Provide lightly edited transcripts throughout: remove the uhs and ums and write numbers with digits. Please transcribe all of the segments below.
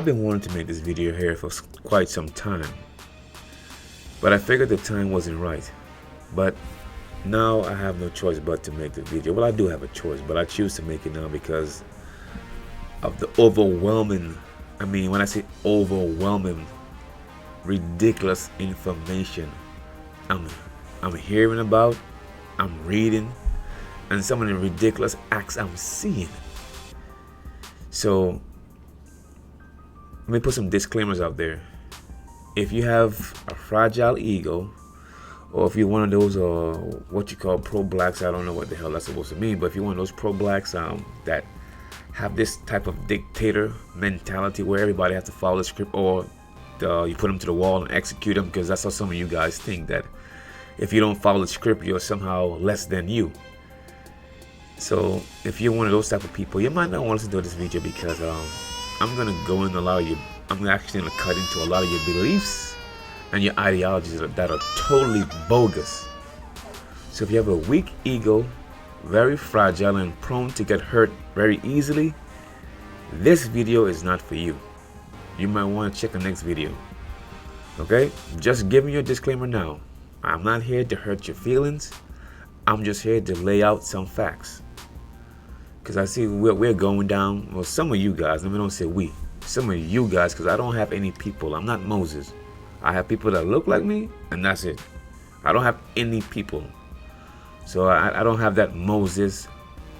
I've been wanting to make this video here for quite some time, but I figured the time wasn't right. But now I have no choice but to make the video. Well, I do have a choice, but I choose to make it now because of the overwhelming, when I say overwhelming, ridiculous information I'm hearing about, I'm reading, and some of the ridiculous acts I'm seeing. So let me put some disclaimers out there. If you have a fragile ego, or if you're one of those what you call pro-blacks, I don't know what the hell that's supposed to mean, but if you're one of those pro-blacks that have this type of dictator mentality where everybody has to follow the script, or you put them to the wall and execute them, because that's how some of you guys think, that if you don't follow the script, you're somehow less than you. So if you're one of those type of people, you might not want to listen to this video, because I'm gonna go in a lot of you. I'm actually gonna cut into a lot of your beliefs and your ideologies that are totally bogus. So if you have a weak ego, very fragile and prone to get hurt very easily, this video is not for you. You might want to check the next video. Okay? Just giving you a disclaimer now. I'm not here to hurt your feelings. I'm just here to lay out some facts. Because I see we're going down. Well, some of you guys, let me don't say we. Some of you guys, because I don't have any people. I'm not Moses. I have people that look like me, and that's it. I don't have any people. So I don't have that Moses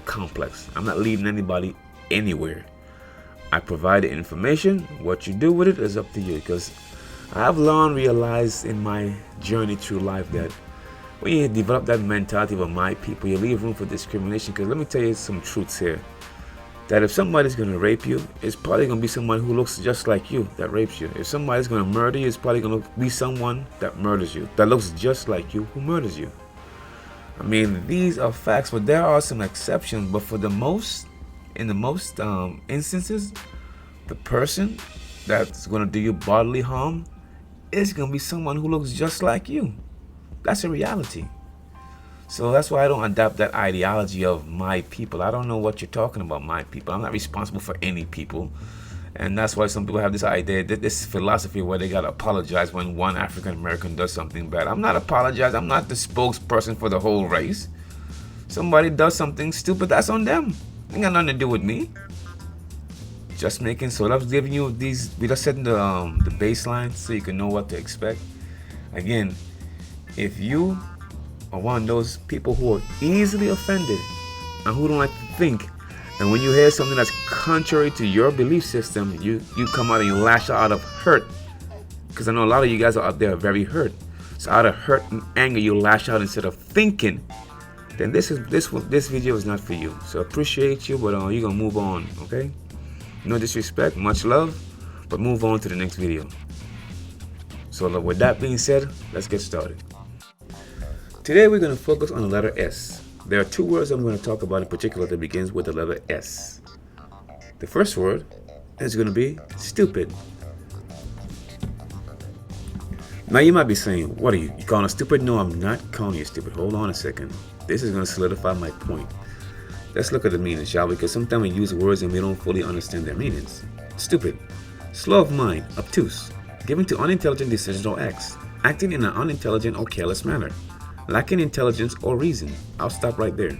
complex. I'm not leading anybody anywhere. I provide the information. What you do with it is up to you, because I have long realized in my journey through life that when you develop that mentality of my people, you leave room for discrimination. Because let me tell you some truths here, that if somebody's going to rape you, it's probably going to be someone who looks just like you that rapes you. If somebody's going to murder you, it's probably going to be someone that murders you, that looks just like you, who murders you. These are facts, but there are some exceptions. But in the most instances, the person that's going to do you bodily harm is going to be someone who looks just like you. That's a reality. So that's why I don't adopt that ideology of my people. I don't know what you're talking about, my people. I'm not responsible for any people. And that's why some people have this idea, this philosophy where they got to apologize when one African American does something bad. I'm not apologizing. I'm not the spokesperson for the whole race. Somebody does something stupid, that's on them. It ain't got nothing to do with me. Just making, so I was giving you these, we just setting the baseline so you can know what to expect. Again, if you are one of those people who are easily offended and who don't like to think, and when you hear something that's contrary to your belief system, you come out and you lash out of hurt, because I know a lot of you guys are out there very hurt. So out of hurt and anger, you lash out instead of thinking. Then this video is not for you. So appreciate you, but you're gonna move on, okay? No disrespect, much love, but move on to the next video. So with that being said, let's get started. Today we're going to focus on the letter S. There are two words I'm going to talk about in particular that begins with the letter S. The first word is going to be stupid. Now you might be saying, what are you calling us stupid? No, I'm not calling you stupid. Hold on a second. This is going to solidify my point. Let's look at the meaning, shall we? Because sometimes we use words and we don't fully understand their meanings. Stupid, slow of mind, obtuse, given to unintelligent decisions or acts, acting in an unintelligent or careless manner, lacking intelligence or reason. I'll stop right there.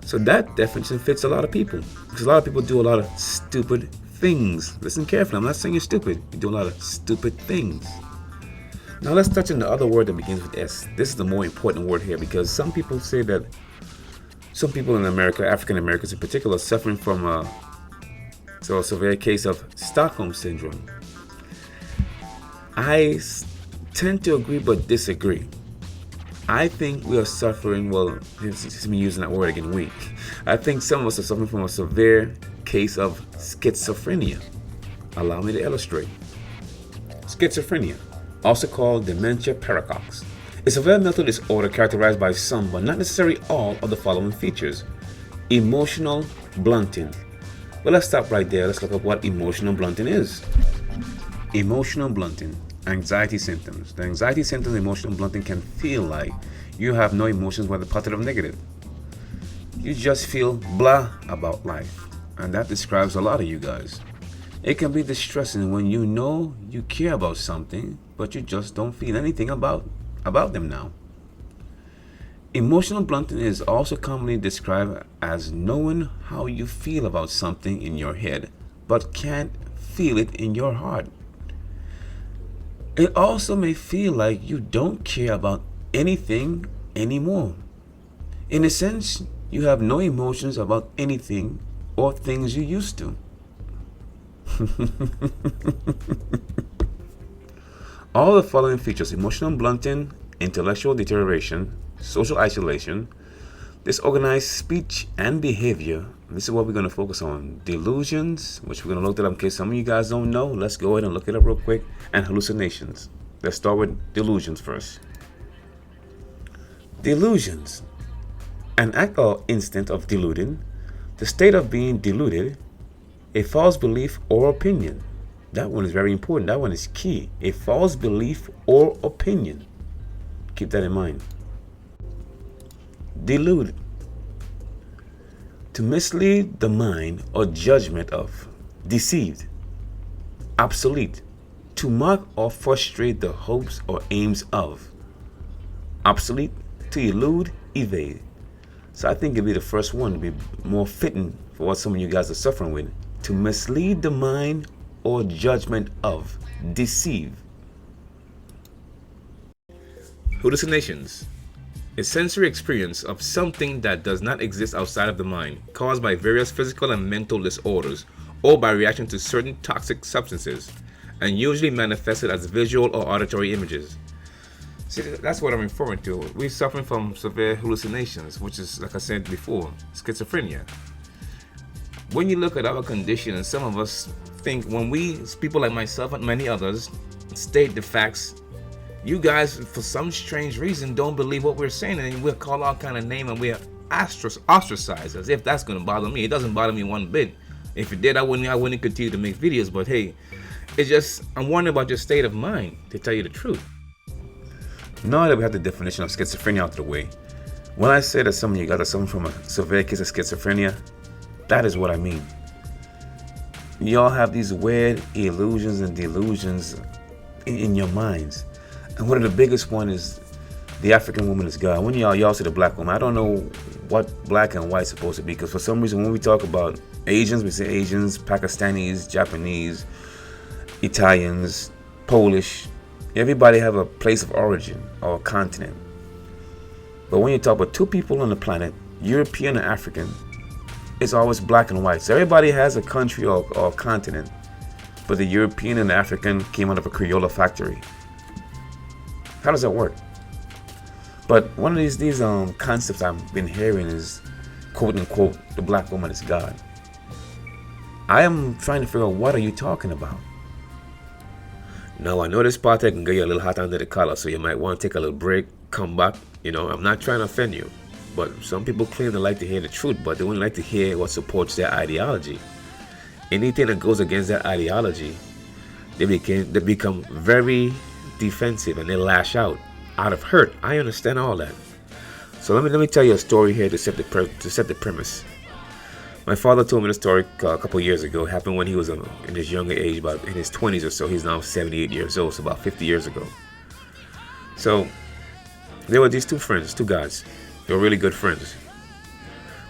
So that definition fits a lot of people, because a lot of people do a lot of stupid things. Listen carefully, I'm not saying you're stupid. You do a lot of stupid things. Now let's touch on the other word that begins with S. This is the more important word here, because some people say that some people in America, African Americans in particular, are suffering from a severe case of Stockholm syndrome. I tend to agree but disagree. I think we are suffering, well, it's me using that word again, weak. I think some of us are suffering from a severe case of schizophrenia. Allow me to illustrate. Schizophrenia, also called dementia praecox, is a severe mental disorder characterized by some, but not necessarily all, of the following features. Emotional blunting. Well, let's stop right there. Let's look up what emotional blunting is. Emotional blunting. Anxiety symptoms. The anxiety symptoms of emotional blunting can feel like you have no emotions, whether positive or negative. You just feel blah about life. And that describes a lot of you guys. It can be distressing when you know you care about something, but you just don't feel anything about them now. Emotional blunting is also commonly described as knowing how you feel about something in your head, but can't feel it in your heart. It also may feel like you don't care about anything anymore. In a sense, you have no emotions about anything or things you used to. All the following features: emotional blunting, intellectual deterioration, social isolation, disorganized speech and behavior. This is what we're going to focus on. Delusions, which we're going to look at in case some of you guys don't know. Let's go ahead and look it up real quick. And hallucinations. Let's start with delusions first. Delusions. An act or instant of deluding, the state of being deluded, a false belief or opinion. That one is very important. That one is key. A false belief or opinion. Keep that in mind. Delude. To mislead the mind or judgment of. Deceived. Obsolete. To mock or frustrate the hopes or aims of. Obsolete. To elude, evade. So I think it'd be the first one to be more fitting for what some of you guys are suffering with. To mislead the mind or judgment of. Deceive. Hallucinations. A sensory experience of something that does not exist outside of the mind, caused by various physical and mental disorders, or by reaction to certain toxic substances, and usually manifested as visual or auditory images. See, that's what I'm referring to. We're suffering from severe hallucinations, which is, like I said before, schizophrenia. When you look at our condition, and some of us think, when people like myself and many others, state the facts, you guys, for some strange reason, don't believe what we're saying, and we'll call all kind of name, and we're ostracized, as if that's going to bother me. It doesn't bother me one bit. If it did, I wouldn't continue to make videos. But hey, it's just, I'm wondering about your state of mind, to tell you the truth. Now that we have the definition of schizophrenia out of the way, when I say that some of you guys are suffering from a severe case of schizophrenia, that is what I mean. Y'all have these weird illusions and delusions in your minds. And one of the biggest one is the African woman is God. When y'all say the black woman, I don't know what black and white is supposed to be, because for some reason when we talk about Asians, we say Asians, Pakistanis, Japanese, Italians, Polish. Everybody have a place of origin or a continent. But when you talk about two people on the planet, European and African, it's always black and white. So everybody has a country or a continent, but the European and the African came out of a Crayola factory. How does that work? But one of these concepts I've been hearing is, quote unquote, the black woman is God. I am trying to figure out, what are you talking about? Now, I know this part can get you a little hot under the collar, so you might want to take a little break, come back. I'm not trying to offend you, but some people claim they like to hear the truth, but they wouldn't like to hear what supports their ideology. Anything that goes against their ideology, they become very defensive, and they lash out of hurt. I understand all that. So let me tell you a story here to set the premise. My father told me the story a couple years ago. It happened when he was in his younger age, about in his 20s or so. He's now 78 years old, so about 50 years ago. So there were these two guys. They were really good friends.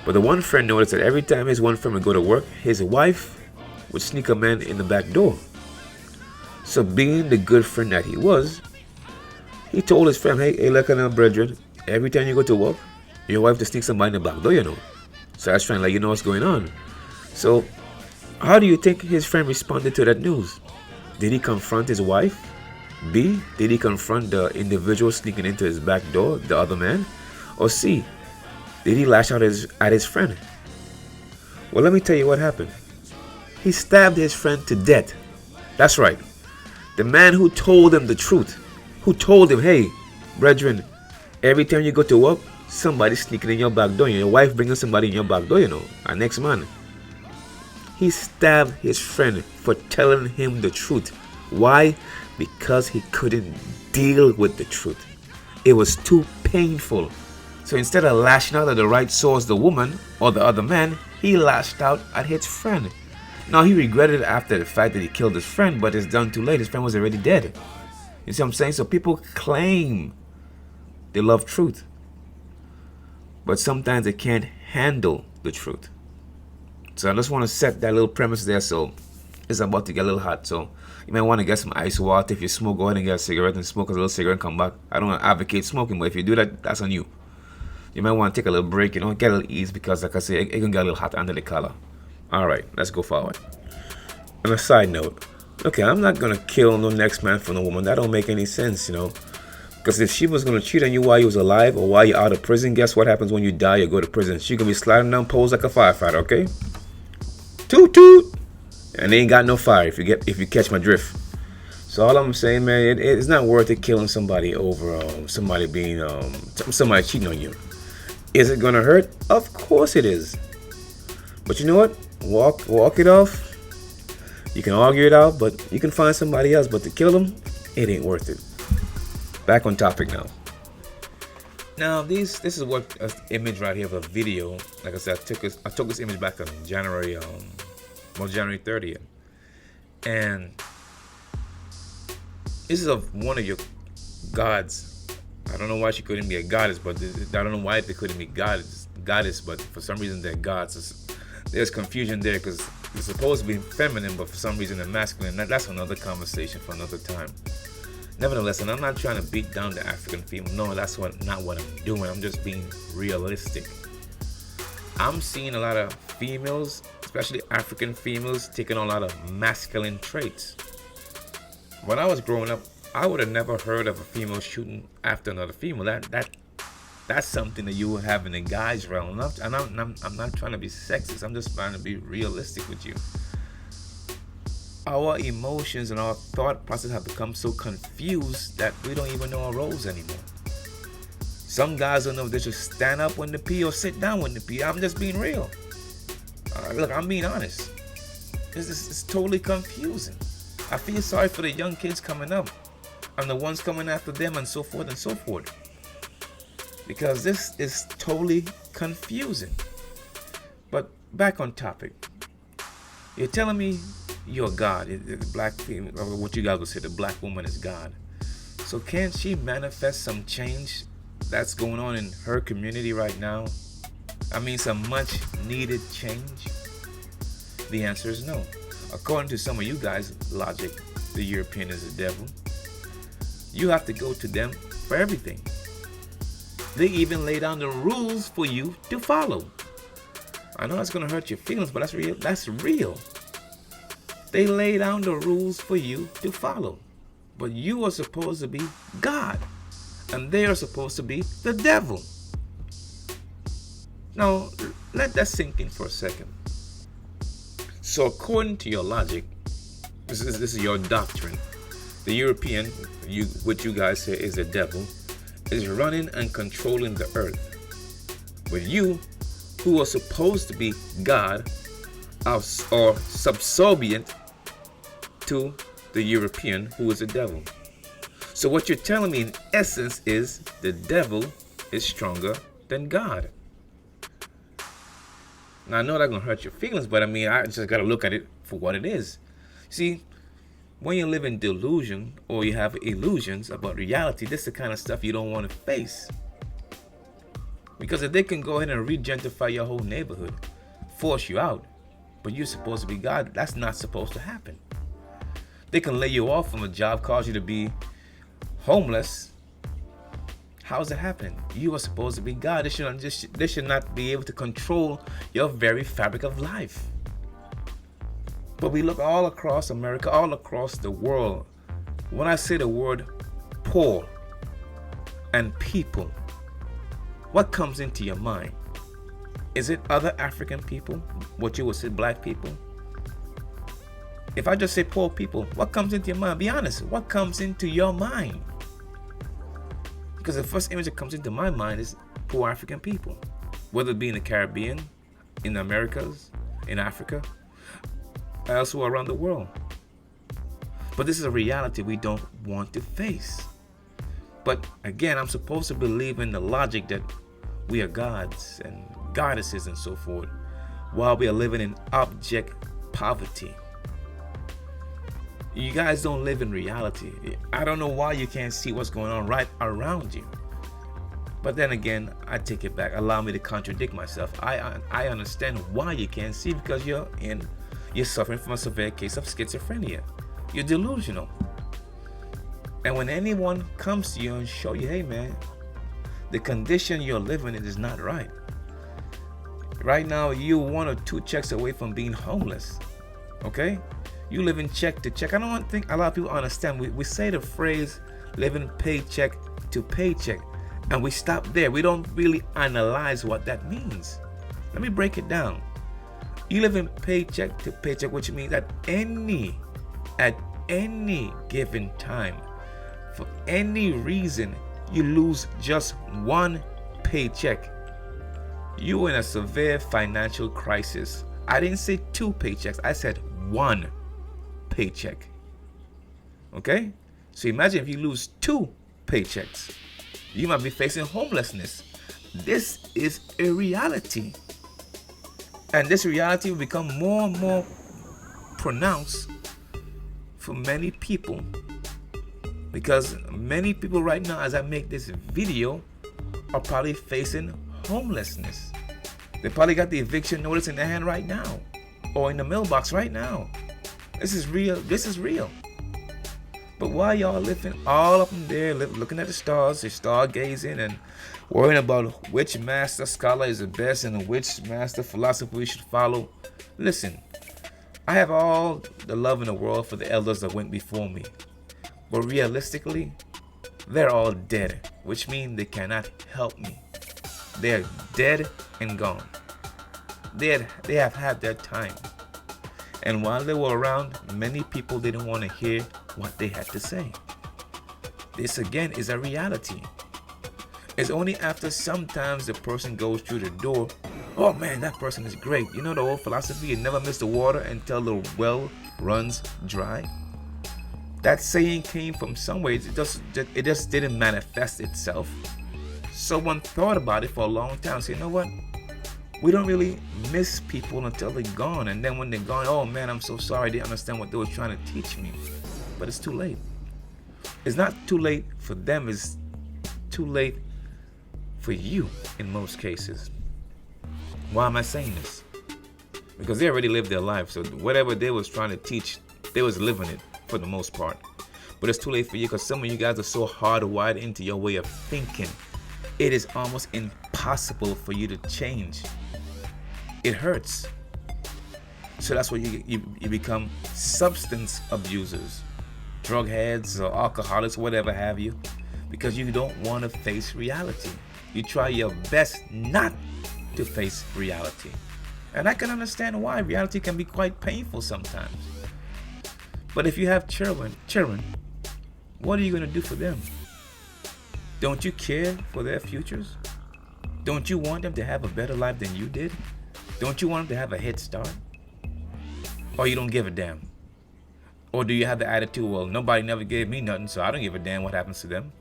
But the one friend noticed that every time his one friend would go to work, his wife would sneak a man in the back door. So being the good friend that he was, he told his friend, hey, look at now, brethren, every time you go to work, your wife just sneaks somebody in the back door, So I was trying to let you know what's going on. So how do you think his friend responded to that news? Did he confront his wife? B, did he confront the individual sneaking into his back door, the other man? Or C, did he lash out at his friend? Well, let me tell you what happened. He stabbed his friend to death. That's right. The man who told him the truth, who told him, hey, brethren, every time you go to work, somebody sneaking in your back door. Your wife bringing somebody in your back door, our next man. He stabbed his friend for telling him the truth. Why? Because he couldn't deal with the truth. It was too painful. So instead of lashing out at the right source, the woman or the other man, he lashed out at his friend. Now he regretted it after the fact that he killed his friend, but it's done too late. His friend was already dead. You see what I'm saying? So people claim they love truth, but sometimes they can't handle the truth. So I just want to set that little premise there. So it's about to get a little hot. So you might want to get some ice water. If you smoke, go ahead and get a cigarette and smoke a little cigarette and come back. I don't advocate smoking, but if you do that, that's on you. You might want to take a little break, get a little ease, because like I say, it can get a little hot under the collar. All right, let's go forward. On a side note, okay, I'm not going to kill no next man for no woman. That don't make any sense, Because if she was going to cheat on you while you was alive or while you're out of prison, guess what happens when you die or go to prison? She going to be sliding down poles like a firefighter, okay? Toot toot! And they ain't got no fire if you catch my drift. So all I'm saying, man, it's not worth it killing somebody over somebody cheating on you. Is it going to hurt? Of course it is. But you know what? Walk it off. You can argue it out, but you can find somebody else. But to kill them, it ain't worth it. Back on topic now. Now this is what image right here of a video. Like I said, I took this image back on January 30th, and this is of one of your gods. I don't know why she couldn't be a goddess, but I don't know why they couldn't be goddess. But for some reason they're gods. There's confusion there because they're supposed to be feminine, but for some reason they're masculine. That's another conversation for another time. Nevertheless, and I'm not trying to beat down the African female. No, that's not what I'm doing. I'm just being realistic. I'm seeing a lot of females, especially African females, taking on a lot of masculine traits. When I was growing up, I would have never heard of a female shooting after another female. That's something that you would have in the guys' realm. And I'm not trying to be sexist. I'm just trying to be realistic with you. Our emotions and our thought process have become so confused that we don't even know our roles anymore. Some guys don't know if they should stand up when they pee or sit down when they pee. I'm just being real. Look, I'm being honest. It's totally confusing. I feel sorry for the young kids coming up and the ones coming after them and so forth and so forth. Because this is totally confusing. But back on topic. You're telling me you're God. The black female, or what you guys would say, the black woman is God. So can't she manifest some change that's going on in her community right now? I mean, some much needed change? The answer is no. According to some of you guys' logic, the European is the devil. You have to go to them for everything. They even lay down the rules for you to follow. I know it's going to hurt your feelings, but that's real. That's real. They lay down the rules for you to follow. But you are supposed to be God. And they are supposed to be the devil. Now, let that sink in for a second. So according to your logic, this is your doctrine. The European, what you guys say is the devil, is running and controlling the earth. But you, who are supposed to be God, are subservient to the European, who is the devil. So what you're telling me in essence is the devil is stronger than God. Now I know that's gonna hurt your feelings, but I mean I just gotta look at it for what it is. See, when you live in delusion or you have illusions about reality, this is the kind of stuff you don't want to face. Because if they can go ahead and re-gentrify your whole neighborhood, force you out, but you're supposed to be God, that's not supposed to happen. They can lay you off from a job, cause you to be homeless. How's it happening? You are supposed to be God. They should not be able to control your very fabric of life. But we look all across America, all across the world. When I say the word poor and people, what comes into your mind? Is it other African people? What you would say black people? If I just say poor people, what comes into your mind? Be honest. What comes into your mind? Because the first image that comes into my mind is poor African people. Whether it be in the Caribbean, in the Americas, in Africa, elsewhere around the world. But this is a reality we don't want to face. But again, I'm supposed to believe in the logic that we are gods and goddesses and so forth, while we are living in object poverty. You guys don't live in reality. I don't know why you can't see what's going on right around you. But then again, I take it back. Allow me to contradict myself. I understand why you can't see, because you're suffering from a severe case of schizophrenia. You're delusional. And when anyone comes to you and show you, hey man, the condition you're living in is not right. Right now, you're 1 or 2 checks away from being homeless. Okay? You live in check to check. I don't think a lot of people understand. We say the phrase living paycheck to paycheck, and we stop there. We don't really analyze what that means. Let me break it down. You live in paycheck to paycheck, which means at any given time, for any reason, you lose just 1 paycheck. You're in a severe financial crisis. I didn't say 2 paychecks. I said 1 paycheck. Okay? So imagine if you lose 2 paychecks. You might be facing homelessness. This is a reality. And this reality will become more and more pronounced for many people. Because many people right now, as I make this video, are probably facing homelessness. They probably got the eviction notice in their hand right now, or in the mailbox right now. This is real. This is real. But while y'all living all up in there, looking at the stars, they stargazing and worrying about which master scholar is the best and which master philosopher we should follow, listen, I have all the love in the world for the elders that went before me. But realistically, they're all dead, which means they cannot help me. They're dead and gone. They have had their time. And while they were around, many people didn't want to hear what they had to say. This again is a reality. It's only after sometimes the person goes through the door, oh man, that person is great. You know the old philosophy, you never miss the water until the well runs dry? That saying came from somewhere. It just didn't manifest itself. Someone thought about it for a long time. So you know what? We don't really miss people until they're gone. And then when they're gone, oh man, I'm so sorry. I didn't understand what they were trying to teach me. But it's too late. It's not too late for them. It's too late for you in most cases. Why am I saying this? Because they already lived their life. So whatever they was trying to teach, they was living it for the most part. But it's too late for you because some of you guys are so hardwired into your way of thinking. It is almost impossible for you to change. It hurts. So that's why you become substance abusers, drug heads or alcoholics, whatever have you, because you don't want to face reality. You try your best not to face reality. And I can understand why. Reality can be quite painful sometimes. But if you have children, what are you going to do for them? Don't you care for their futures? Don't you want them to have a better life than you did? Don't you want them to have a head start? Or you don't give a damn? Or do you have the attitude, well, nobody never gave me nothing, so I don't give a damn what happens to them?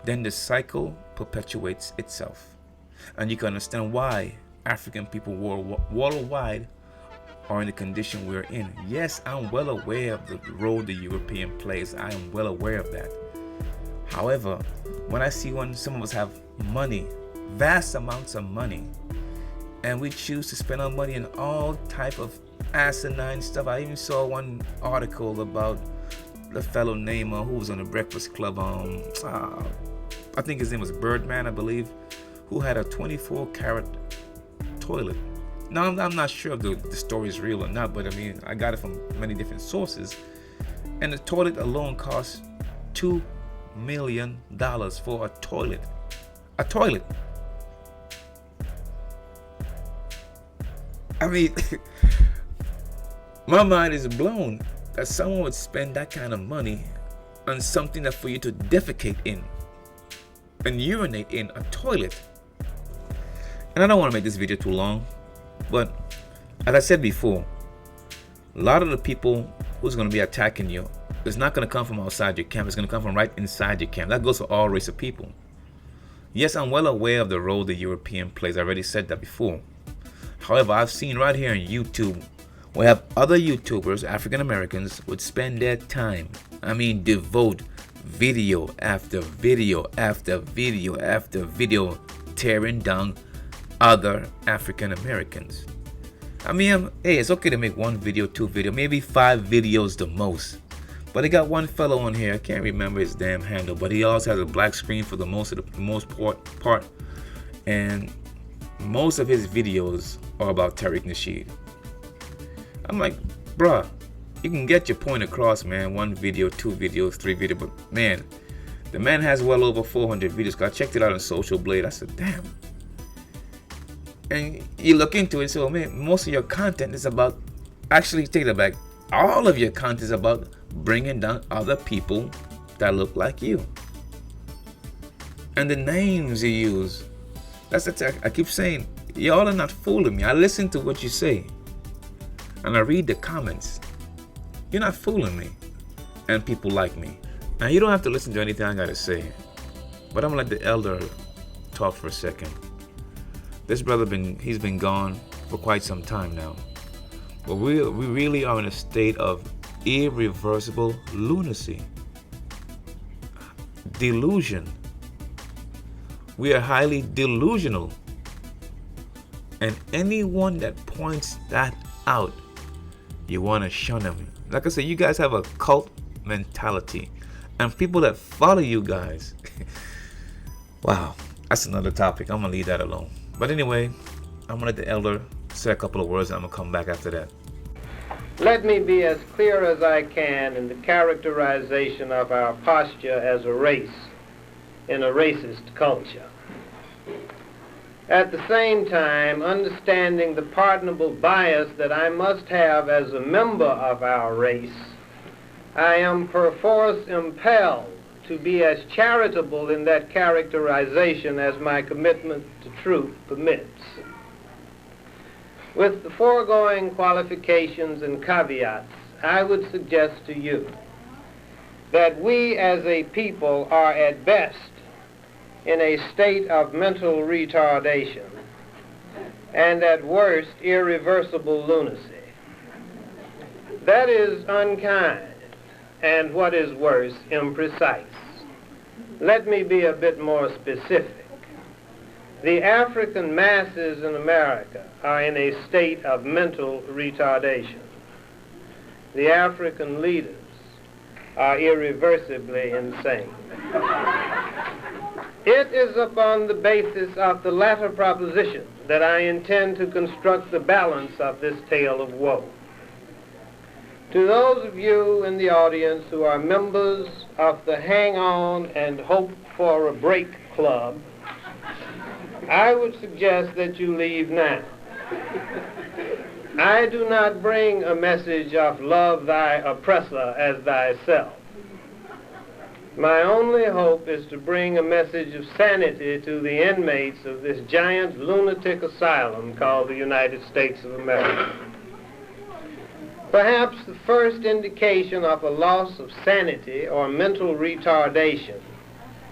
Then the cycle perpetuates itself. And you can understand why African people worldwide are in the condition we're in. Yes, I'm well aware of the role the European plays. I am well aware of that. However, when I see when some of us have money, vast amounts of money, and we choose to spend our money in all type of asinine stuff. I even saw one article about the fellow named who was on the Breakfast Club. I think his name was Birdman, I believe, who had a 24-carat toilet. Now, I'm not sure if the story is real or not, but I mean, I got it from many different sources. And the toilet alone cost $2 million for a toilet. A toilet. I mean, my mind is blown that someone would spend that kind of money on something that for you to defecate in and urinate in, a toilet. And I don't want to make this video too long, but as I said before, a lot of the people who's going to be attacking you is not going to come from outside your camp. It's going to come from right inside your camp. That goes for all race of people. Yes, I'm well aware of the role the European plays. I already said that before. However, I've seen right here on YouTube We have other YouTubers, African Americans, would spend their time, devote video after video after video after video tearing down other African Americans. Hey, it's okay to make one video, two video, maybe 5 videos the most. But I got one fellow on here, I can't remember his damn handle, but he also has a black screen for the most part. And most of his videos are about Tariq Nasheed. I'm like, bruh, you can get your point across, man. 1 video, 2 videos, 3 videos, but man, the man has well over 400 videos. I checked it out on Social Blade. I said, damn. And you look into it, so man, most of your content is about, actually take it back, all of your content is about bringing down other people that look like you. And the names you use, that's the I keep saying, y'all are not fooling me. I listen to what you say, and I read the comments. You're not fooling me, and people like me. Now you don't have to listen to anything I gotta say, but I'm gonna let the elder talk for a second. This brother he's been gone for quite some time now, but we really are in a state of irreversible lunacy, delusion. We are highly delusional, and anyone that points that out, you want to shun them. Like I said, you guys have a cult mentality, and people that follow you guys. Wow, that's another topic. I'm gonna leave that alone. But anyway, I'm gonna let the elder say a couple of words, and I'm gonna come back after that. Let me be as clear as I can in the characterization of our posture as a race in a racist culture. At the same time, understanding the pardonable bias that I must have as a member of our race, I am perforce impelled to be as charitable in that characterization as my commitment to truth permits. With the foregoing qualifications and caveats, I would suggest to you that we as a people are at best in a state of mental retardation and at worst irreversible lunacy. That is unkind and, what is worse, imprecise. Let me be a bit more specific. The African masses in America are in a state of mental retardation. The African leaders are irreversibly insane. It is upon the basis of the latter proposition that I intend to construct the balance of this tale of woe. To those of you in the audience who are members of the Hang On and Hope for a Break Club, I would suggest that you leave now. I do not bring a message of love thy oppressor as thyself. My only hope is to bring a message of sanity to the inmates of this giant lunatic asylum called the United States of America. Perhaps the first indication of a loss of sanity or mental retardation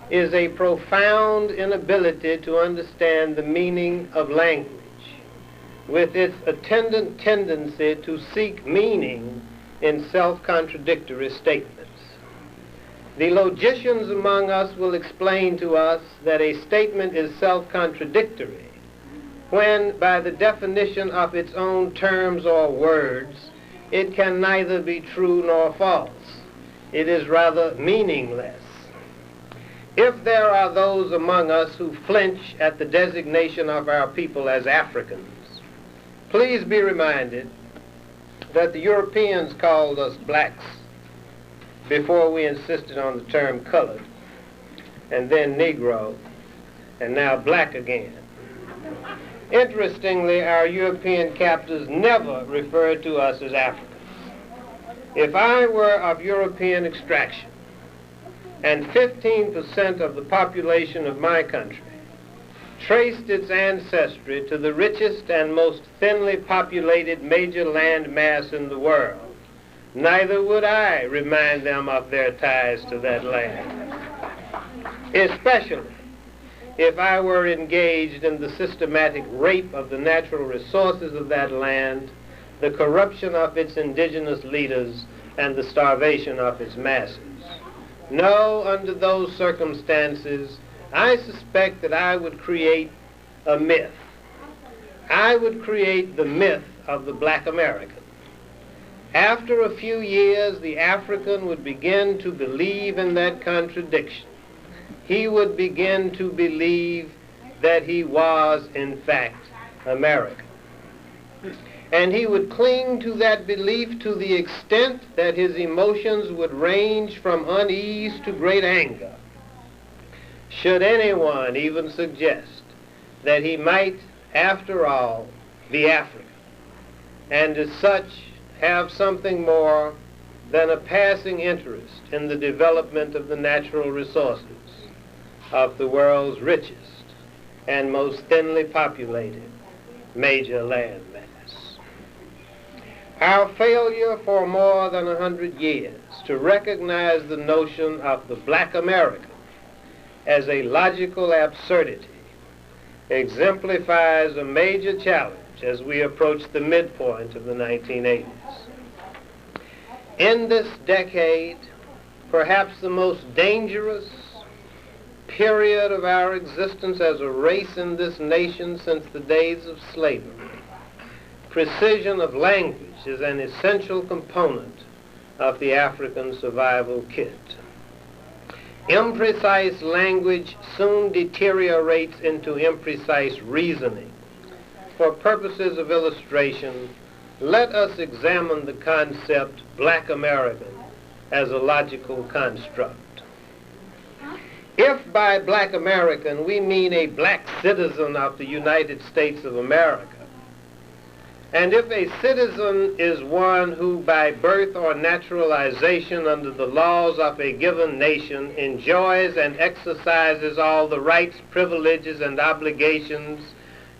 is a profound inability to understand the meaning of language, with its attendant tendency to seek meaning in self-contradictory statements. The logicians among us will explain to us that a statement is self-contradictory when, by the definition of its own terms or words, it can neither be true nor false. It is rather meaningless. If there are those among us who flinch at the designation of our people as Africans, please be reminded that the Europeans called us blacks before we insisted on the term colored, and then Negro, and now black again. Interestingly, our European captors never referred to us as Africans. If I were of European extraction, and 15% of the population of my country traced its ancestry to the richest and most thinly populated major land mass in the world, neither would I remind them of their ties to that land, especially if I were engaged in the systematic rape of the natural resources of that land the corruption of its indigenous leaders, and the starvation of its masses. No, under those circumstances, I suspect that I would create a myth. I would create the myth of the black American. After a few years, the African would begin to believe in that contradiction. He would begin to believe that he was, in fact, American. And he would cling to that belief to the extent that his emotions would range from unease to great anger. Should anyone even suggest that he might, after all, be African, and as such have something more than a passing interest in the development of the natural resources of the world's richest and most thinly populated major land mass. Our failure for more than 100 years to recognize the notion of the black American as a logical absurdity exemplifies a major challenge as we approach the midpoint of the 1980s. In this decade, perhaps the most dangerous period of our existence as a race in this nation since the days of slavery, precision of language is an essential component of the African survival kit. Imprecise language soon deteriorates into imprecise reasoning. For purposes of illustration, let us examine the concept black American as a logical construct. If by black American we mean a black citizen of the United States of America, and if a citizen is one who by birth or naturalization under the laws of a given nation enjoys and exercises all the rights, privileges, and obligations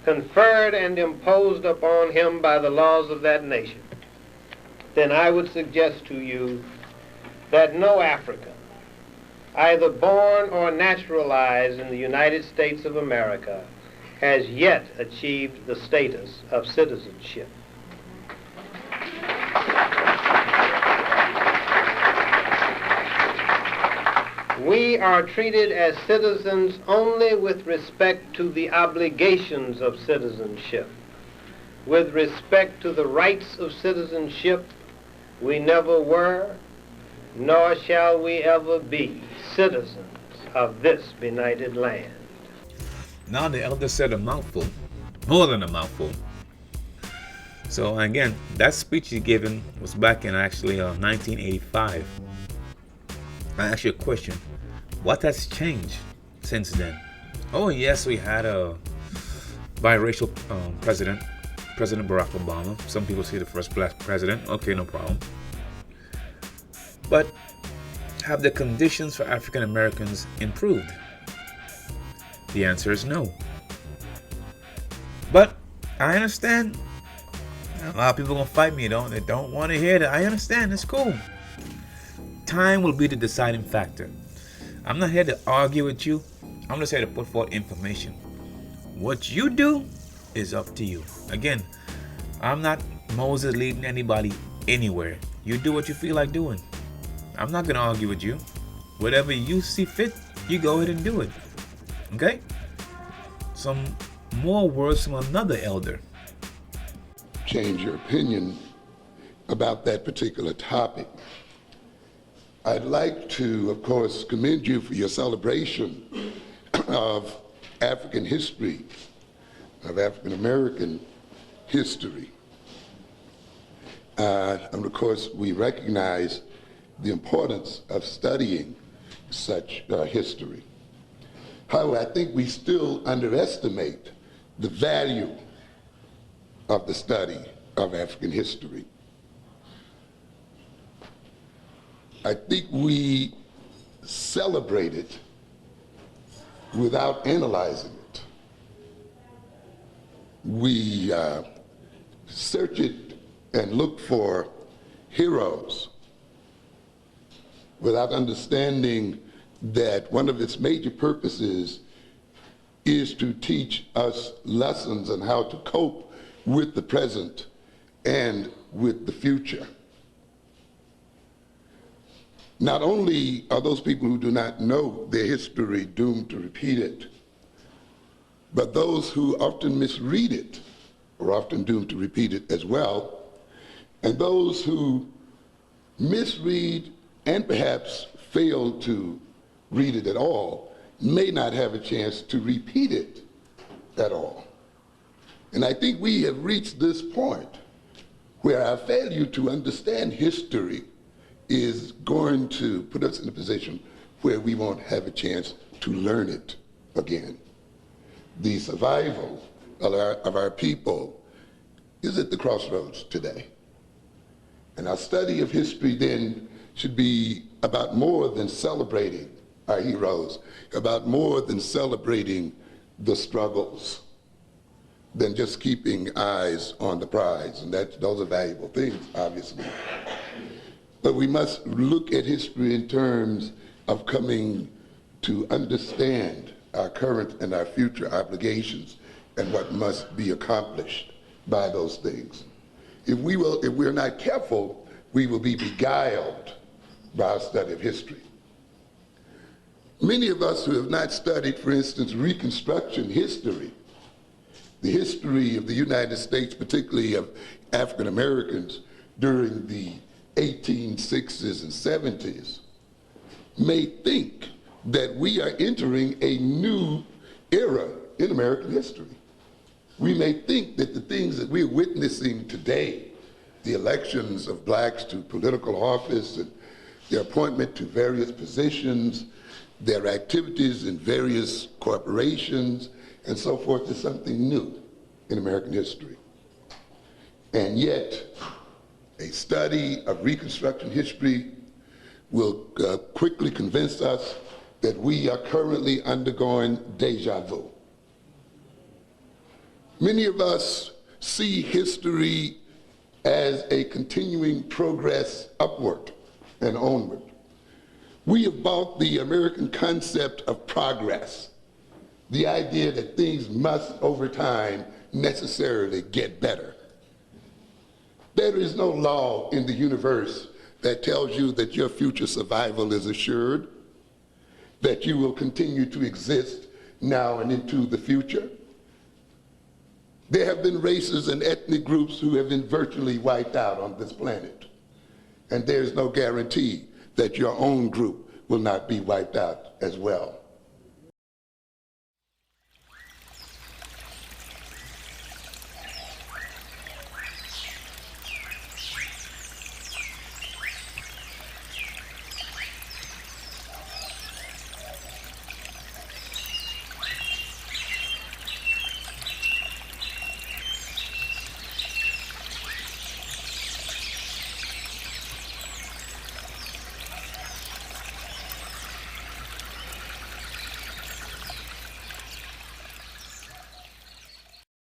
conferred and imposed upon him by the laws of that nation, then I would suggest to you that no African, either born or naturalized in the United States of America, has yet achieved the status of citizenship. We are treated as citizens only with respect to the obligations of citizenship. With respect to the rights of citizenship, we never were, nor shall we ever be, citizens of this benighted land. Now the elder said a mouthful, more than a mouthful. So again, that speech he given was back in actually 1985. I ask you a question: what has changed since then? Oh yes, we had a biracial president, President Barack Obama. Some people say the first black president. Okay, no problem. But have the conditions for African Americans improved? The answer is no. But I understand. A lot of people gonna fight me. They don't want to hear that. I understand. It's cool. Time will be the deciding factor. I'm not here to argue with you. I'm just here to put forth information. What you do is up to you. Again, I'm not Moses leading anybody anywhere. You do what you feel like doing. I'm not gonna argue with you. Whatever you see fit, you go ahead and do it. Okay? Some more words from another elder. Change your opinion about that particular topic. I'd like to, of course, commend you for your celebration of African history, of African American history. And of course, we recognize the importance of studying such history. However, I think we still underestimate the value of the study of African history. I think we celebrate it without analyzing it. We search it and look for heroes without understanding that one of its major purposes is to teach us lessons on how to cope with the present and with the future. Not only are those people who do not know their history doomed to repeat it, but those who often misread it are often doomed to repeat it as well. And those who misread and perhaps fail to read it at all may not have a chance to repeat it at all. And I think we have reached this point where our failure to understand history is going to put us in a position where we won't have a chance to learn it again. The survival of our people is at the crossroads today. And our study of history then should be about more than celebrating our heroes, about more than celebrating the struggles, than just keeping eyes on the prize. And those are valuable things, obviously. But we must look at history in terms of coming to understand our current and our future obligations and what must be accomplished by those things. If we're not careful, we will be beguiled by our study of history. Many of us who have not studied, for instance, Reconstruction history, the history of the United States, particularly of African Americans during the 1860s and 70s, may think that we are entering a new era in American history. We may think that the things that we're witnessing today, the elections of blacks to political office and their appointment to various positions, their activities in various corporations, and so forth, is something new in American history. And yet, a study of Reconstruction history will quickly convince us that we are currently undergoing deja vu. Many of us see history as a continuing progress upward and onward. We have bought the American concept of progress, the idea that things must, over time, necessarily get better. There is no law in the universe that tells you that your future survival is assured, that you will continue to exist now and into the future. There have been races and ethnic groups who have been virtually wiped out on this planet. And there's no guarantee that your own group will not be wiped out as well.